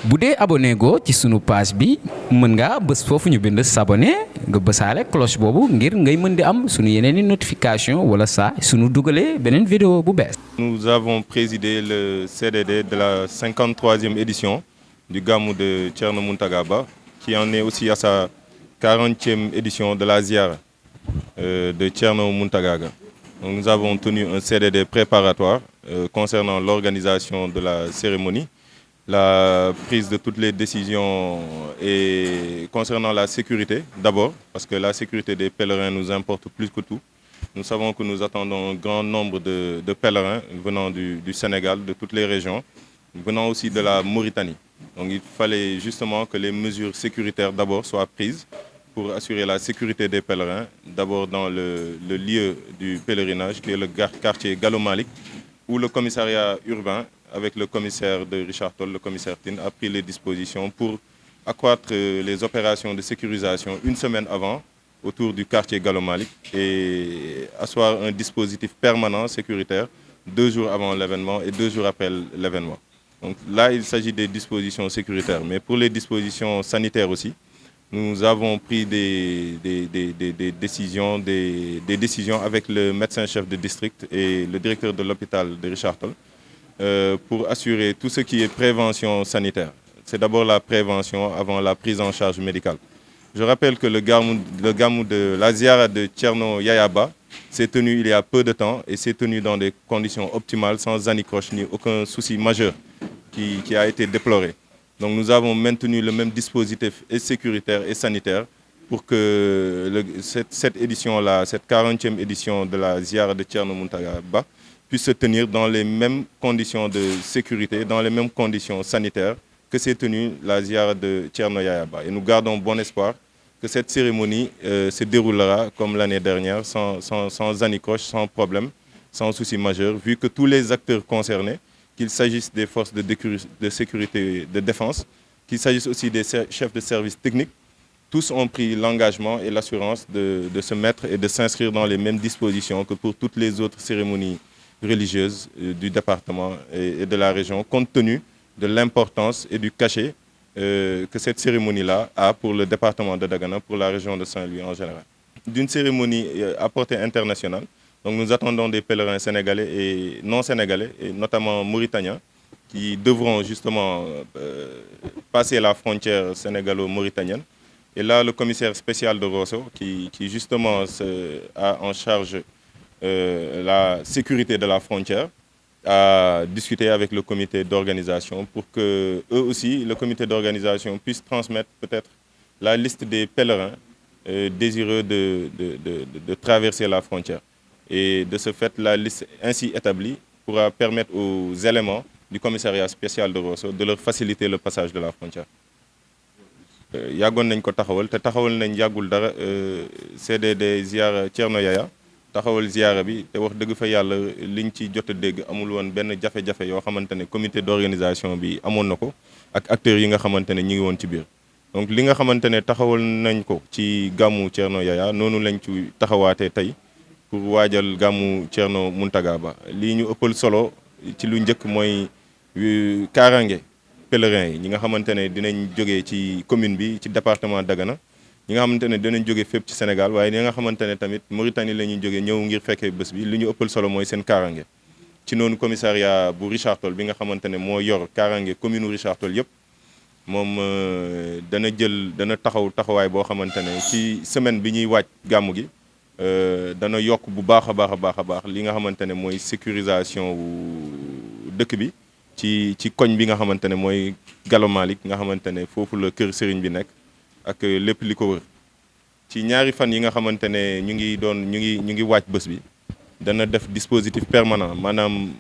bu dee abonné go ci sunu page bi mën ngaa bës foofu ñu bind s'abonner nga bësaale cloche boobu ngir ngay mën di am sunu yeneen i notification wala saa sunu dugalee beneen vidéo bu bees. Nous avons présidé le CDD de la 53e édition du Gamou de Thierno Mountaga Ba, qui en est aussi à sa 40e édition de la Ziara de Thierno Mountaga. Donc, nous avons tenu un CDD préparatoire concernant l'organisation de la cérémonie, la prise de toutes les décisions et concernant la sécurité d'abord, parce que la sécurité des pèlerins nous importe plus que tout. Nous savons que nous attendons un grand nombre de pèlerins venant du Sénégal, de toutes les régions, venant aussi de la Mauritanie. Donc il fallait justement que les mesures sécuritaires d'abord soient prises pour assurer la sécurité des pèlerins, d'abord dans le lieu du pèlerinage qui est le quartier Gallo Malick, où le commissariat urbain avec le commissaire de Richard Toll, le commissaire Tine, a pris les dispositions pour accroître les opérations de sécurisation une semaine avant autour du quartier Gallo Malick et asseoir un dispositif permanent sécuritaire 2 jours avant l'événement et 2 jours après l'événement. Donc là, il s'agit des dispositions sécuritaires, mais pour les dispositions sanitaires aussi, nous avons pris des décisions avec le médecin-chef de district et le directeur de l'hôpital de Richard Toll pour assurer tout ce qui est prévention sanitaire. C'est d'abord la prévention avant la prise en charge médicale. Je rappelle que le gamou de la Ziara de Thierno Yaya Ba s'est tenu il y a peu de temps et s'est tenu dans des conditions optimales, sans anicroche ni aucun souci majeur qui a été déploré. Donc nous avons maintenu le même dispositif et sécuritaire et sanitaire pour que cette édition-là, cette 40e édition de la Ziara de Thierno Mountaga Ba, puisse se tenir dans les mêmes conditions de sécurité, dans les mêmes conditions sanitaires que s'est tenue la Ziara de Thierno Yaya Ba. Et nous gardons bon espoir que cette cérémonie se déroulera comme l'année dernière, sans anicroche, sans problème, sans souci majeur, vu que tous les acteurs concernés, qu'il s'agisse des forces de sécurité de défense, qu'il s'agisse aussi des chefs de service techniques, tous ont pris l'engagement et l'assurance de se mettre et de s'inscrire dans les mêmes dispositions que pour toutes les autres cérémonies religieuses du département et de la région, compte tenu de l'importance et du cachet que cette cérémonie-là a pour le département de Dagana, pour la région de Saint-Louis en général. D'une cérémonie à portée internationale, donc nous attendons des pèlerins sénégalais et non sénégalais, et notamment mauritaniens, qui devront justement passer la frontière sénégalo-mauritanienne. Et là, le commissaire spécial de Rosso, qui justement a en charge la sécurité de la frontière, a discuté avec le comité d'organisation pour que eux aussi, le comité d'organisation, puisse transmettre peut-être la liste des pèlerins désireux de traverser la frontière. Et de ce fait, la liste ainsi établie pourra permettre aux éléments du commissariat spécial de Rosso de leur faciliter le passage de la frontière. Yàggoon nañ ko taxawal te taxawal nañ yàggul dara CDD Ziara Thierno Yaya taxawal ziara bi te wax dëgg fa yàlla liñ ci jot a dégg amul woon benn jafe-jafe yoo xamante ne comité d'organisation bi amoon na ko ak acteurs yi nga xamante ne ñi ngi woon ci biir. Donc li nga xamante ne taxawal nañ ko ci gàmmu Thierno Yaya noonu lañ ci taxawaatee tey pour waajal gàmmu Thierno Mountaga Ba. lii ñu ëppal solo ci lu njëkk mooy kaaraange pèlerins yi ñi nga xamante ne dinañ jógee ci commune bi ci département Dagana. ñi nga xamante ne dinañ jóge fépp ci Sénégal waaye ñi nga xamante ne tamit Mauritanie la ñuy jóge ñëw ngir fekkee bés bi li ñu ëppal solo mooy seen kaaraange ci noonu commissariat bu Richard Toll bi nga xamante ne moo yor kaaraange commune u Richard Toll yëpp moom dana taxawaay boo xamante ne ci semaine bi ñuy waaj gàmmu gi dana yokk bu baax a baax li nga xamante ne mooy sécurisation wu dëkk bi ci koñ bi nga xamante ne mooy Gallo Malick nga xamante ne foofu la kër sëriñ bi nekk ak lépp li ko wër ci ñaari fan yi nga xamante ne ñu ngi waaj bés bi dana def dispositif permanent maanaam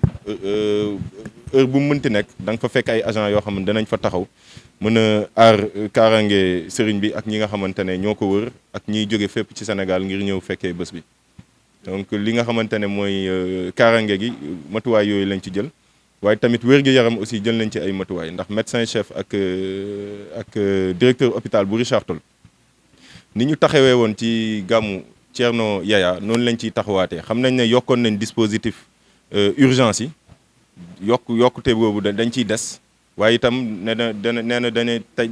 heure bu mu mënti nekk da nga fa fekk ay agents yoo xam ne danañ fa taxaw mën a aar kaaraange sëriñ bi ak ñi nga xamante ne ñoo ko wër ak ñiy jóge fépp ci Sénégal ngir ñëw fekkee bés bi. donc li nga xamante ne mooy kaaraange gi matuwaay yooyu lañ ci jël waaye tamit wér-gu-yaram aussi jël nañ ci ay matuwaay ndax médecin chef ak directeur hôpital bu Richard Toll ni ñu taxawee woon ci gàmmu Thierno Yaya noonu lañ ciy taxawaatee xam nañ ne yokkoon nañ dispositif urgence yi yokkute boobu dañ ciy des waaye itam nee na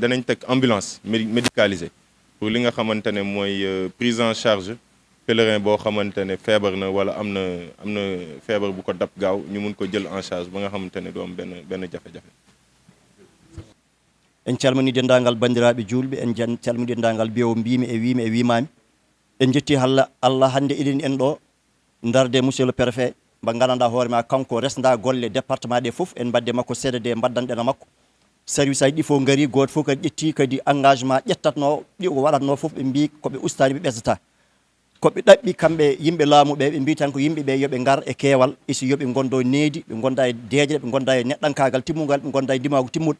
danañ teg ambulance médicalisée pour li nga xamante ne mooy prise en charge pèlerin boo xamante ne feebar na wala am na feebar bu ko dab gaaw ñu mun ko jël en charge ba nga xamante ne du am benn jafe-jafe. en calmini denndaangal banndiraaɓe juulɓe en calmini denndaangal mbiyowo mbimi e wiimi e wimaami en jetti Allah hannde eɗen en ɗo darde monsieur le préfet mba gandanɗa hoore ma kanko resda golle département ɗe fof en mbadde makko CDD mbaddanɗena makko service aji ɗi fof ngari goto fof kadi ƴetti kadi engagement ƴettatno ɗi o waɗatno fof ɓe mbi koɓe ustani ɓe ɓesdata koɓe ɗaɓɓi kamɓe yimɓe laamuɓe ɓe mbi tan ko yimɓeɓe yoɓe gar e keewal isi yoɓe gondo needi ɓe gonda e deejre ɓe gonda e neɗɗankagal timmugal ɓe gonda e dimagu timmuɗo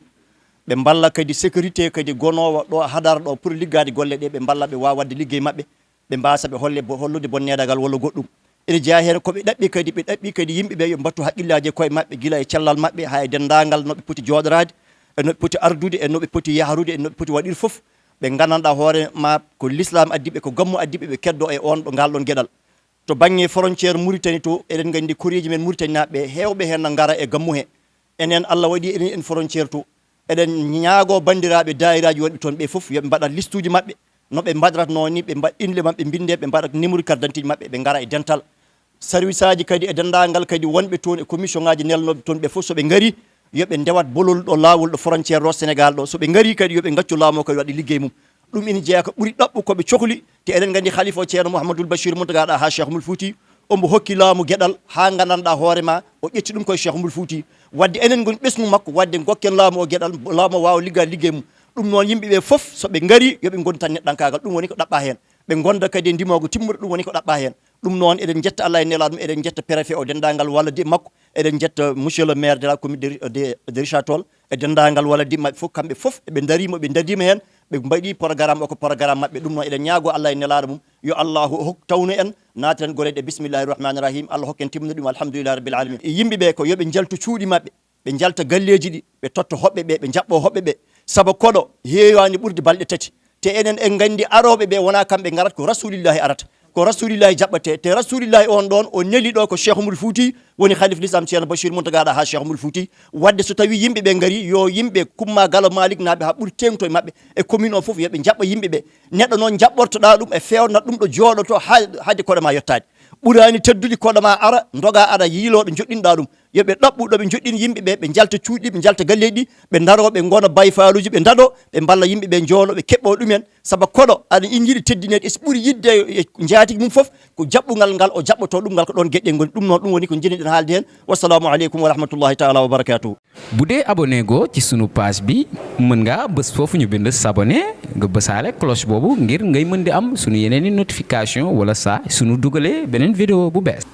ɓe mballa kadi sécurité kadi gonowo ɗo hadara ɗo pour liggade golle ɗe ɓe mballa ɓe wawa wadde liggey mabɓe ɓe mbasa ɓe hollude bonnedagal walla goɗɗum ene jeeya hen koɓe ɗaɓɓi kadi yimɓeɓe yo mbattu haqqillaji e koye mabɓe guila e cellal mabɓe ha e dendagal noɓe poti joɗorade e noɓe poti ardude e noɓe poti yahrude e noɓe poti waɗir foof ɓe gandanɗa hoore ma ko l'islam addiɓe ko gammu addiɓe ɓe keddo e on ɗo ngal ɗon gueɗal to banggue frontiére Mauritanie to eɗen gandi koriji men Mauritanie naɓe hewɓe hen no gara e gammu he enen Allah waɗi enen en frontiére to eɗen ñaago bandiraɓe dayiraji wonɓe toon ɓe foof yoɓe mbaɗa liste uji mabɓe noɓe mbaɗratno ni ɓe mbaɗ inde mabɓe binde ɓe mbaɗa numéro carte d'identité mabɓe ɓe gara e dental service aji kadi e dendagal kadi wonɓe toon e commission ngaji nelnoɓe toon ɓe foof soɓe ngari yoɓe ndewat bolol ɗo lawol ɗo frontiére ɗo Sénégal ɗo soɓe ngari kadi yoɓe gaccu laamu o kadi waɗa liggey mum ɗum ina jeeya ko ɓuuri ɗaɓɓu koɓe cohli te eɗen gandi khalifa o ceerno Mouhamadoul Bachir Mountaga ɗa ha Cheikh Oumar Fouti omo hokki laamu gueɗal ha gandanɗa hoorema o ƴetti ɗum koye Cheikh Oumar Fouti wadde enen goni ɓesgu makko wadde gokken laamu o gueɗal laamu o wawa liggade liggey mum ɗum noon yimɓeɓe foof soɓe ngari yoɓe gondi tan neɗɗankagal ɗum woni ko ɗaɓɓa hen ɓe gonda kadi e ndimogo timmuɗo ɗum woni ko ɗaɓɓa hen ɗum noon eɗen jetta Allah e nelaɗum eɗen jetta préfet o dendagal walla di makko eɗen jetta monsieur le maire de la commune de Richard Toll e dendagal walla di mabɓe foof kamɓe foof ɓe darima ɓe dadima hen ɓe mbaɗi programme o ko programme mabɓe ɗum noon eɗen ñaago Allah e nelaɗo mum yo Allahu tawnu en natiren goleɗe bisimillahi rahmani rahim Allah hokken timmude ɗum alhamdulillahi rabbil alamin yimɓeɓe ko yoɓe jaltu cuuɗi mabɓe ɓe jalta galleji ɗi ɓe totta hoɓɓe ɓe ɓe jaɓɓo hoɓɓe ɓe saabu koɗo heewani ɓurde balɗe tati te enen en gandi aroɓe ɓe wona kamɓe garat ko rasulillahi arata ko rasulillahi jaɓɓate te rasulillahi on ɗon o neli ɗo ko Cheikh Oumar Fouti woni khalife l'islam ceerno Bachir Mountaga ɗa ha Cheikh Oumar Fouti wadde so tawi yimɓeɓe ngari yo yimɓe Kumma Galo Malick naɓe ha ɓuuri tengto e mabɓe e commune o foof yoɓe jaɓɓa yimɓeɓe neɗɗo noon jaɓɓortoɗa ɗum e fewnat ɗum ɗo jooɗoto haade koɗoma yettade ɓurani teddude koɗoma ara doga ara yiiloɗo joɗɗinɗa ɗum yoɓe ɗaɓɓu ɗo ɓe joɗɗini yimɓeɓe ɓe jalta cuuɗi ɓe jalta galleji ɗi ɓe daro ɓe gona bayfaluji ɓe daɗo ɓe balla yimɓeɓe joolo ɓe keɓɓo ɗumen saabu koɗo aɗa jiiɗi teddinede so ɓuuri yidde e jaatigui mum foof ko jaɓɓugal ngal o jaɓɓoto ɗum ngal ko ɗon gueɗɗe goni ɗum noon ɗum woni ko jiniɗen haalde hen wassalamu aleykum wa rahmatullahi taala wa barakatuhu bu dee abonné go ci sunu page bi mën nga bës foofu ñu bind s'abonné nga bësaale cloche boobu ngir ngay mën di am sunu yeneeni notification wala saa sunu dugalee beneen vidéo bu bees